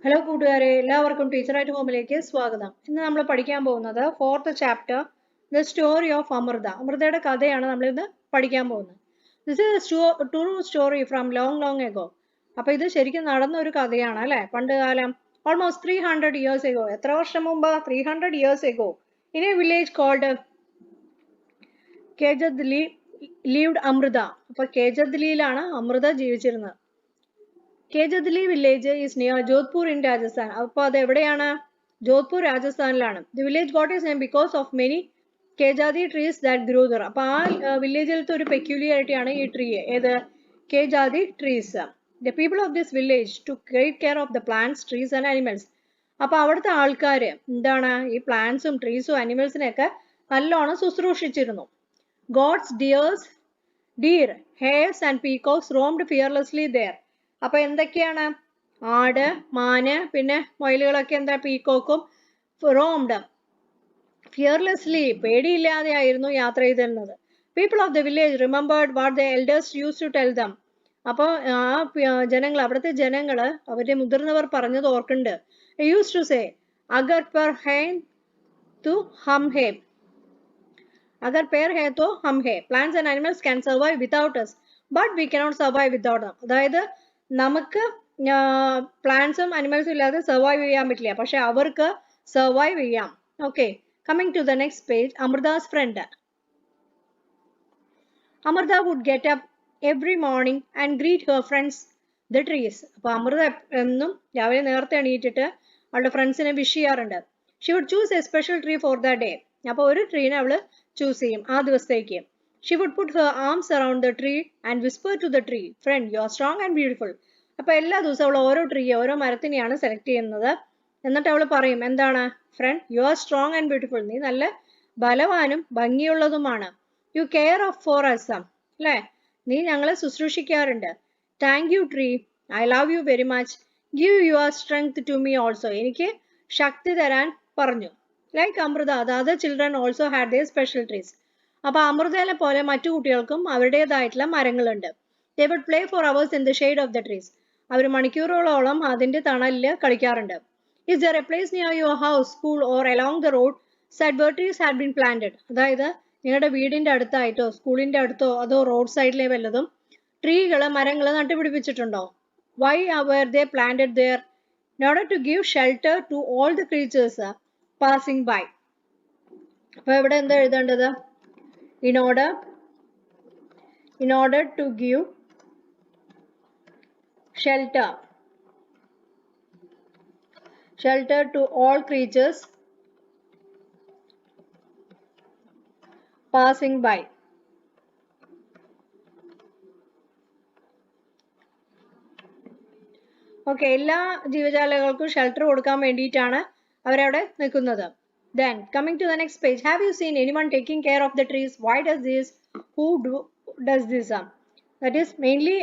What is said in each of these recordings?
Hello കൂട്ടുകാരെ, എല്ലാവർക്കും ടീച്ചറായിട്ട് ഹോമിലേക്ക് സ്വാഗതം. ഇന്ന് നമ്മൾ പഠിക്കാൻ പോകുന്നത് 4th chapter the story of Amrita. അമൃതയുടെ കഥയാണ് നമ്മൾ ഇന്ന് പഠിക്കാൻ പോകുന്നത്. This is true story from long ago. അപ്പൊ ഇത് ശരിക്കും നടന്ന ഒരു കഥയാണ് അല്ലെ. പണ്ട് കാലം ഓൾമോസ്റ്റ് 300 years എഗോ. എത്ര വർഷം മുമ്പ്? 300 years ago. In a village called Khejarli lived Amrita. അപ്പൊ കേജദ്ലിയിലാണ് അമൃത ജീവിച്ചിരുന്നത്. Khejarli village is near Jodhpur in Rajasthan. അപ്പോൾ അത് എവിടെയാണ്? ജോധ്പൂർ രാജസ്ഥാനിലാണ്. The village got its name because of many khejri trees that grew there. അപ്പൊ ആ വില്ലേജിലത്തെ ഒരു പെക്യുലിയാരിറ്റി ആണ് ഈ ട്രീ. ഏത്? Khejri trees. The people of this village took great care of the plants, trees and animals. അപ്പൊ അവിടുത്തെ ആൾക്കാര് എന്താണ് ഈ പ്ലാന്റ്സും ട്രീസും അനിമൽസിനെയൊക്കെ നല്ലോണം ശുശ്രൂഷിച്ചിരുന്നു. Goats, deers, deer, hares and peacocks roamed fearlessly there. അപ്പൊ എന്തൊക്കെയാണ്? ആട്, മാന്, പിന്നെ മൊയിലുകളൊക്കെ എന്താ? പീകോക്കും റോംഡ് ഫിയർലെസ്ലി, പേടിയില്ലാതെയായിരുന്നു യാത്ര ചെയ്തിരുന്നത്. People of the village remembered what the elders use to tell them. അപ്പോൾ ആ ജനങ്ങൾ, അവിടുത്തെ ജനങ്ങള് അവരുടെ മുതിർന്നവർ പറഞ്ഞത് ഓർക്കുന്നുണ്ട്. യൂസ് ടു സേ അഗർ പെർ ഹൈൻ ടു ഹം ഹേ, അഗർ പേർ ഹേ തോ ഹം ഹേ, plants and animals can survive without us but we cannot survive without them. അതായത് നമുക്ക് പ്ലാന്റ്സും അനിമൽസും ഇല്ലാതെ സർവൈവ് ചെയ്യാൻ പറ്റില്ല, പക്ഷെ അവർക്ക് സർവൈവ് ചെയ്യാം. Okay, coming to the next page. Amrita's friend. Amrita would get up every morning and greet her friends the trees. അപ്പൊ അമൃത എന്നും രാവിലെ നേരത്തെ എണീറ്റിട്ട് അവളുടെ ഫ്രണ്ട്സിനെ വിഷ് ചെയ്യാറുണ്ട്. She would choose a special tree for the day. അപ്പൊ ഒരു ട്രീനെ അവള് ചൂസ് ചെയ്യും ആ ദിവസത്തേക്ക്. She would put her arms around the tree and whisper to the tree, "Friend, you are strong and beautiful." അപ്പൊ എല്ലാ ദിവസവും അവൾ ഓരോ ട്രീ, ഓരോ മരത്തിനെയാണ് സെലക്ട് ചെയ്യുന്നത്. എന്നിട്ട് അവൾ പറയും എന്താണ്? Friend, you are strong and beautiful. നീ നല്ല ബലവാനും ഭംഗിയുള്ളതുമാണ്. You care of for us, അല്ലേ? നീ ഞങ്ങളെ ശുശ്രൂഷിക്കാറുണ്ട്. Thank you tree, I love you very much. Give your strength to me also. എനിക്ക് ശക്തി തരാൻ പറഞ്ഞു. Like Amrita, the other children also had their special trees. അപ്പൊ അമൃതയിലെ പോലെ മറ്റു കുട്ടികൾക്കും അവരുടേതായിട്ടുള്ള മരങ്ങളുണ്ട്. They would play for hours in the shade of the trees. അവർ മണിക്കൂറുകളോളം അതിന്റെ തണലിൽ കളിക്കാറുണ്ട്. Is there a place near your house, school or along the road said where trees had been planted? അതായത് നിങ്ങളുടെ വീടിന്റെ അടുത്തായിട്ടോ സ്കൂളിന്റെ അടുത്തോ അതോ റോഡ് സൈഡിലെ വല്ലതും ട്രീകള്, മരങ്ങള് നട്ടുപിടിപ്പിച്ചിട്ടുണ്ടോ? Why were they planted there? In order to give shelter to all the creatures passing by. അപ്പൊ ഇവിടെ എന്താ എഴുതേണ്ടത്? In order to give shelter to all creatures passing by. Okay, എല്ലാ ജീവജാലകൾക്കും ഷെൽട്ടർ കൊടുക്കാൻ വേണ്ടിയിട്ടാണ് അവരവിടെ നിൽക്കുന്നത്. Then coming to the next page, have you seen anyone taking care of the trees? Why does this? Who does this? That is mainly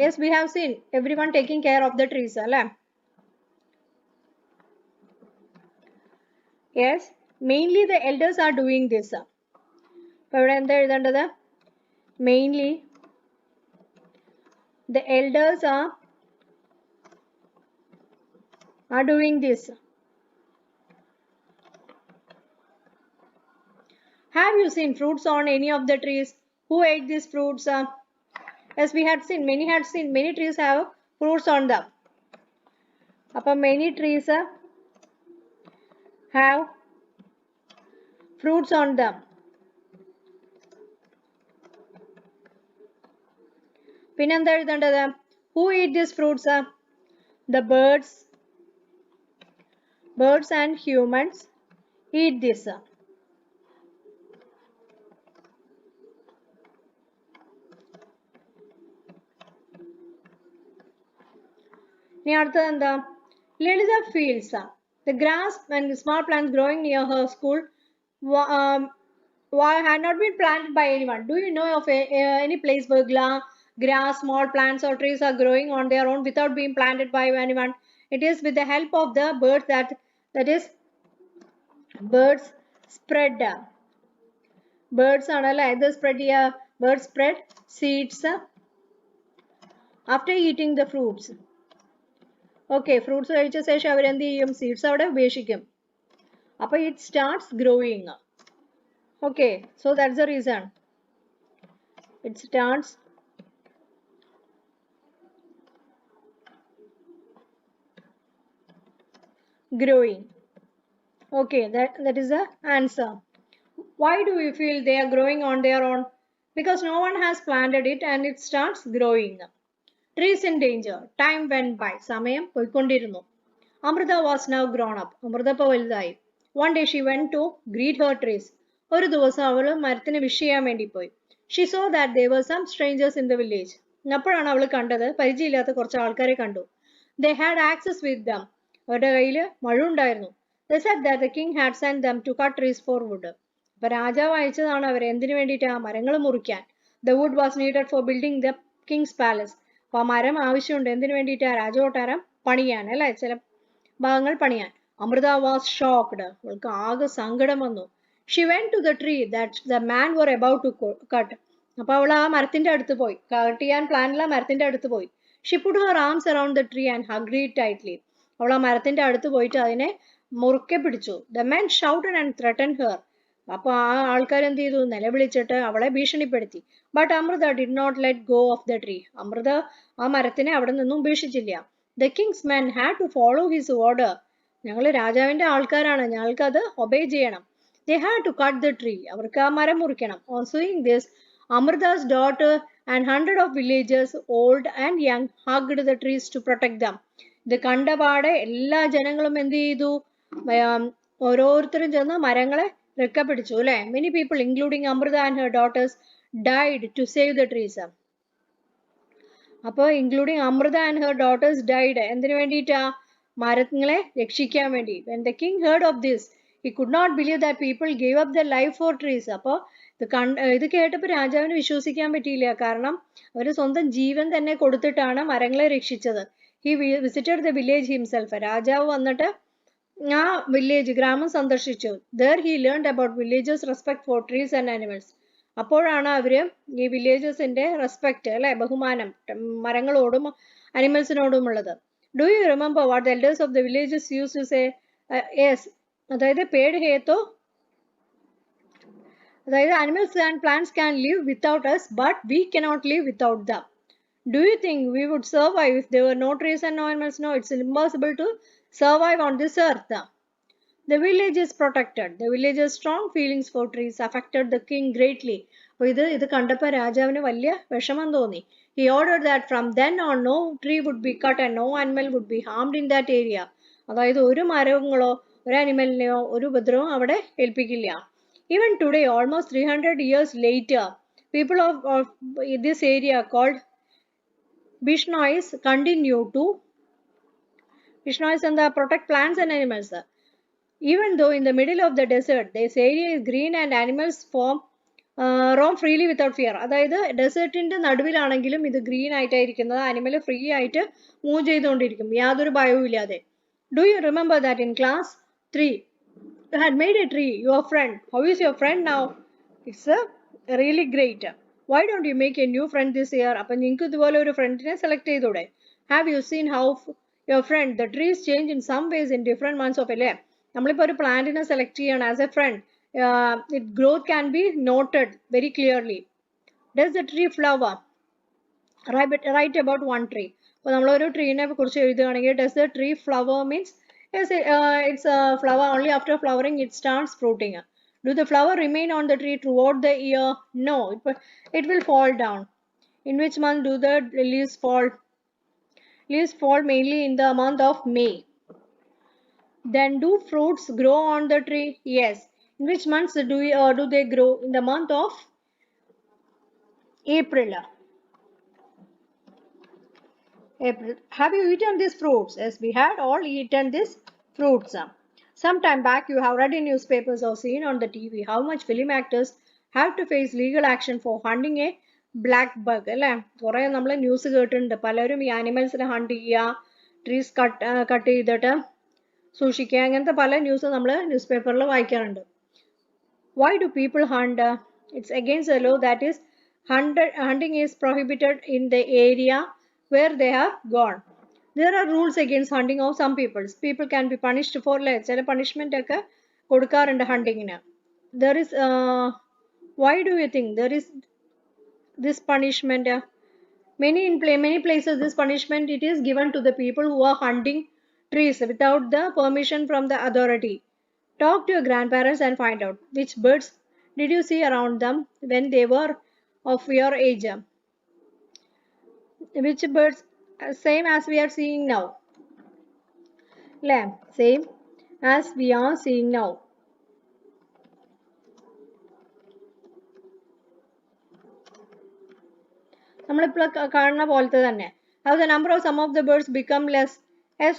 yes, we have seen everyone taking care of the trees, alle? Yes, mainly the elders are doing this. അപ്പോൾ ഇവിടെ എന്താ എഴുതേണ്ടത്? Mainly the elders are doing this. Have you seen fruits on any of the trees? Who ate these fruits? As we had seen, many trees have fruits on them. Appa many trees have fruits on them. Pinanda എഴുതേണ്ടത്? Who eat these fruits? The birds and humans eat this. ഇനി അടുത്തത് എന്താ? Liliza fields. The grass and small plants growing near her school had not been planted by anyone. Do you know of any place where grass, small plants or trees are growing on their own without being planted by anyone? It is with the help of the birds that is birds spread. Birds ആണല്ലേ ഇത് spread ചെയ്യുക. Birds spread seeds after eating the fruits. Okay, fruits കഴിച്ച ശേഷം അവരെന്ത് ചെയ്യും? Seeds അവിടെ ഉപേക്ഷിക്കും. അപ്പോൾ it starts growing. Okay, so that's the reason. It starts growing. Okay, that is the answer. Why do we feel they are growing on their own? Because no one has planted it and it starts growing. Trees in danger. Time went by. സമയം പോയിക്കൊണ്ടിരുന്നു. Amrita was now grown up. Amrita ഇപ്പോൾ വലുതായി. One day she went to greet her trees. ഒരു ദിവസം അവൾ മരത്തിന് wish ചെയ്യാൻ വേണ്ടി പോയി. She saw that there were some strangers in the village. അപ്പോഴാണ് അവൾ കണ്ടത് പരിചയമില്ലാത്ത കുറച്ച് ആൾക്കാരെ കണ്ടു. They had axes with them. അവരുടെ കയ്യിൽ മഴ ഉണ്ടായിരുന്നു. They said that the king had sent them to cut trees for wood. അപ്പോൾ രാജാവ് അയച്ചതാണ് അവരെ എന്തിനു വേണ്ടിയിട്ട് ആ മരങ്ങൾ മുറിക്കാൻ. The wood was needed for building the king's palace. അപ്പോൾ ആ മരം ആവശ്യമുണ്ട് എന്തിനു വേണ്ടിയിട്ട് ആ രാജകൊട്ടാരം പണിയാൻ അല്ലേ ചില ഭാഗങ്ങൾ പണിയാൻ. Amrita was shocked. അവൾക്ക് ആകെ സങ്കടം വന്നു. She went to the tree that the man were about to cut. അപ്പോൾ അവൾ ആ മരത്തിന്റെ അടുത്ത് പോയി. കട്ട് ചെയ്യാൻ പ്ലാനുള്ള മരത്തിന്റെ അടുത്ത് പോയി. She put her arms around the tree and hugged it tightly. അവൾ ആ മരത്തിന്റെ അടുത്ത് പോയിട്ട് അതിനെ മുറുക്കെ പിടിച്ചു. The man shouted and threatened her. അപ്പോൾ ആ ആൾക്കാർ എന്ത് ചെയ്തു? നിലവിളിച്ചിട്ട് അവളെ ഭീഷണിപ്പെടുത്തി. But Amrita did not let go of the tree. Amrita ആ മരത്തിനെ അവിടെ നിന്നും ഉപേക്ഷിച്ചില്ല. The king's men had to follow his order. ഞങ്ങൾ രാജാവിന്റെ ആൾക്കാരാണ്, ഞങ്ങൾക്ക് അത് ഒബേ ചെയ്യണം. They had to cut the tree. അവർക്ക് ആ മരം മുറിക്കണം. On seeing this, Amrita's daughter and hundred of villagers, old and young, hugged the trees to protect them. ഇത് കണ്ടപാടെ എല്ലാ ജനങ്ങളും എന്ത് ചെയ്തു? ഓരോരുത്തരും ചെന്ന് മരങ്ങളെ രക്ഷപ്പെടുത്തു അല്ലേ? Many people, including Amrita and her daughters, died to save the trees. അപ്പോൾ including Amrita and her daughters died എന്തിനു വേണ്ടിയിട്ടാ? മരങ്ങളെ രക്ഷിക്കാൻ വേണ്ടി. When the king heard of this, he could not believe that people gave up their life for trees. അപ്പോൾ ഇത് കേട്ടപ്പോൾ രാജാവിന് വിശ്വസിക്കാൻ പറ്റിയില്ല. കാരണം അവർ സ്വന്തം ജീവൻ തന്നെ കൊടുത്തിട്ടാണ് മരങ്ങളെ രക്ഷിച്ചത്. He visited the village himself. രാജാവ് വന്നിട്ട് ആ വില്ലേജ് ഗ്രാമം സന്ദർശിച്ചു. There he learned about villagers' respect for trees and animals. അപ്പോഴാണ് അവര് ഈ വില്ലേജസിന്റെ റെസ്പെക്ട് അല്ലെ ബഹുമാനം മരങ്ങളോടും അനിമൽസിനോടും ഉള്ളത്. Do you remember what the elders of the villages use to say? Yes, അതായത് പേഡ് ഹേ തോ, അതായത് animals and plants can live without us but we cannot live without them. Do you think we would survive if there were no trees and no animals? No, it's impossible to survive on this earth. The village is protected. The village's strong feelings for trees affected the king greatly. അപ്പോൾ ഇത് കണ്ടപ്പോൾ രാജാവിന് വലിയ വിഷമം തോന്നി. He ordered that from then on no tree would be cut and no animal would be harmed in that area. അതായത് ഒരു മരങ്ങളോ ഒരു അനിമലിനെയോ ഒരു ഉപദ്രവം അവിടെ ഏൽപ്പിക്കില്ല. Even today, almost 300 years later, people of this area called Bishnois continue to protect plants and animals. Even though in the middle of the desert, this area is green and animals roam freely without fear. അതായത് ഡെസേർട്ടിന്റെ നടുവിലാണെങ്കിലും ഇത് green ആയിട്ടായിരിക്കുന്നത്, animal free ആയിട്ട് move ചെയ്തുകൊണ്ടിരിക്കും യാതൊരു ഭയവും ഇല്ലാതെ. Do you remember that in class 3 you had made a tree, your friend? How is your friend now? It's really great. Why don't you make a new friend this year? അപ്പം നിങ്ങൾക്ക് ഇതുപോലെ ഒരു ഫ്രണ്ടിനെ select ചെയ്തൂടെ? Have you seen how your friend, the trees change in some ways in different months of a year? നമ്മളിപ്പോൾ ഒരു പ്ലാന്റിനെ select ചെയ്യണം as a friend. It growth can be noted very clearly. Does the tree flower? Write about one tree. അപ്പോൾ നമ്മളൊരു ട്രീനെ കുറിച്ച് എഴുതുകയാണെങ്കിൽ does the tree flower means it's flower only after flowering it starts fruiting. Do the flower remain on the tree throughout the year? No, it will fall down. In which month do the leaves fall? Leaves fall mainly in the month of May. Then do fruits grow on the tree? Yes. In which months do they grow? In the month of April. April. Have you eaten these fruits? Yes, we had all eaten these fruits. Some time back you have read in newspapers or seen on the TV how much film actors have to face legal action for hunting a black bug. അല്ലേ? കുറേ നമ്മൾ news കേട്ടിട്ടുണ്ട്. പലരും ഈ ആനിമൽസിനെ hunt ചെയ്യുക, trees cut ചെയ്തിട്ട് സൂക്ഷിക്കുക, അങ്ങനത്തെ പല ന്യൂസ് നമ്മൾ ന്യൂസ് പേപ്പറിൽ വായിക്കാറുണ്ട്. Why do people hunt? It's against the law, that is hunting is prohibited in the area where they are gone. There are rules against hunting of some peoples. People can be punished for ചില punishment ഒക്കെ കൊടുക്കാറുണ്ട് huntingന്. There is why do you think there is this punishment? Many places this punishment it is given to the people who are hunting trees without the permission from the authority. Talk to your grandparents and find out which birds did you see around them when they were of your age. Which birds same as we are seeing now. Lamb same as we are seeing now. നമ്മളിപ്പോൾ കാണുന്ന പോലത്തെ തന്നെ. How the number of some of the birds become less as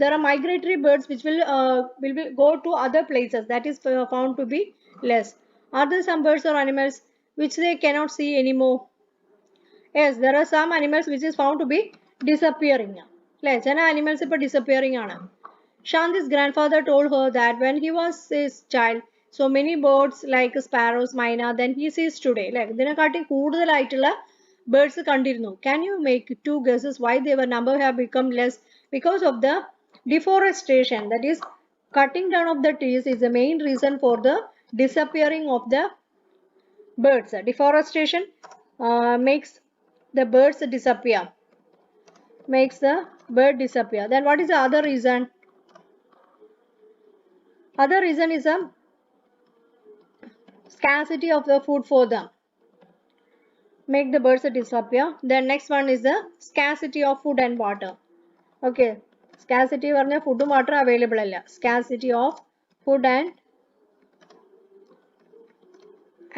there are migratory birds which will go to other places that is found to be less. Are there some birds or animals which they cannot see anymore? Yes, there are some animals which is found to be disappearing. അല്ലേ ചില animals ഇപ്പോൾ disappearing ആണ്. Shanti's grandfather told her that when he was his child, so many birds like sparrows, myna, than he sees today. Like ഇതിനെക്കാട്ടി കൂടുതലായിട്ടുള്ള birds കണ്ടിരുന്നു. Can you make two guesses why their number have become less? Because of the deforestation, that is cutting down of the trees is the main reason for the disappearing of the birds. Deforestation makes the birds disappear. Makes the bird disappear. Then what is the other reason? Other reason is a scarcity of the food for them. Make the birds disappear. Then next one is the scarcity of food and water. Okay, scarcity പറഞ്ഞ food water available അല്ല. Scarcity of food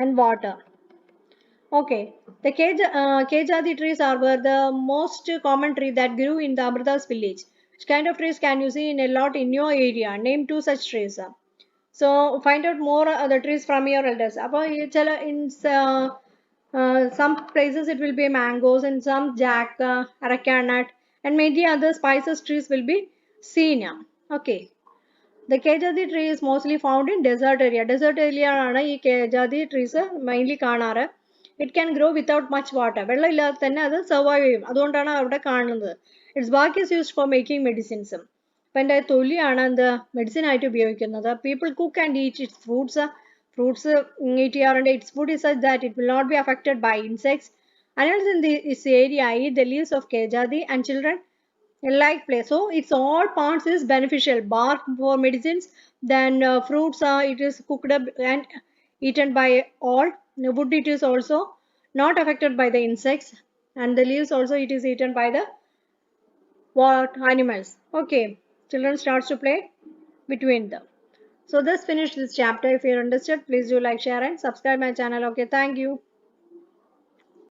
and water. Okay, the Kejadi trees are were the most common tree that grew in the Amrita's village. Which kind of trees can you see in a lot in your area? Name two such trees. So find out more other trees from your elders. In some places it will be mangoes and some jack, areca nut and many other spices trees will be seen. Okay. The Kejadi tree is mostly found in desert area. Desert area ആണ് ഈ Kejadi trees mainly കാണാറ്. It can grow without much water. വെള്ളം ഇല്ലാതെ തന്നെ അത് survive ചെയ്യും. അതുകൊണ്ടാണ് അവിടെ കാണുന്നത്. Its bark is used for making medicines. അപ്പം എൻ്റെ തൊലിയാണ് എന്ത് മെഡിസിൻ ആയിട്ട് ഉപയോഗിക്കുന്നത്. People cook and eat its fruits. Fruits eat ചെയ്യാറുണ്ട്. Its food is such that it will not be affected by insects. Animals in this area eat the leaves of Kejadi and children like play. So its all parts is beneficial. Bark for medicines, then fruits it is cooked up and eaten by all. Wood it is also not affected by the insects, and the leaves also it is eaten by the animals. Okay, children starts to play between them. So this finished this chapter. If you understood, please do like, share and subscribe my channel. Okay, thank you.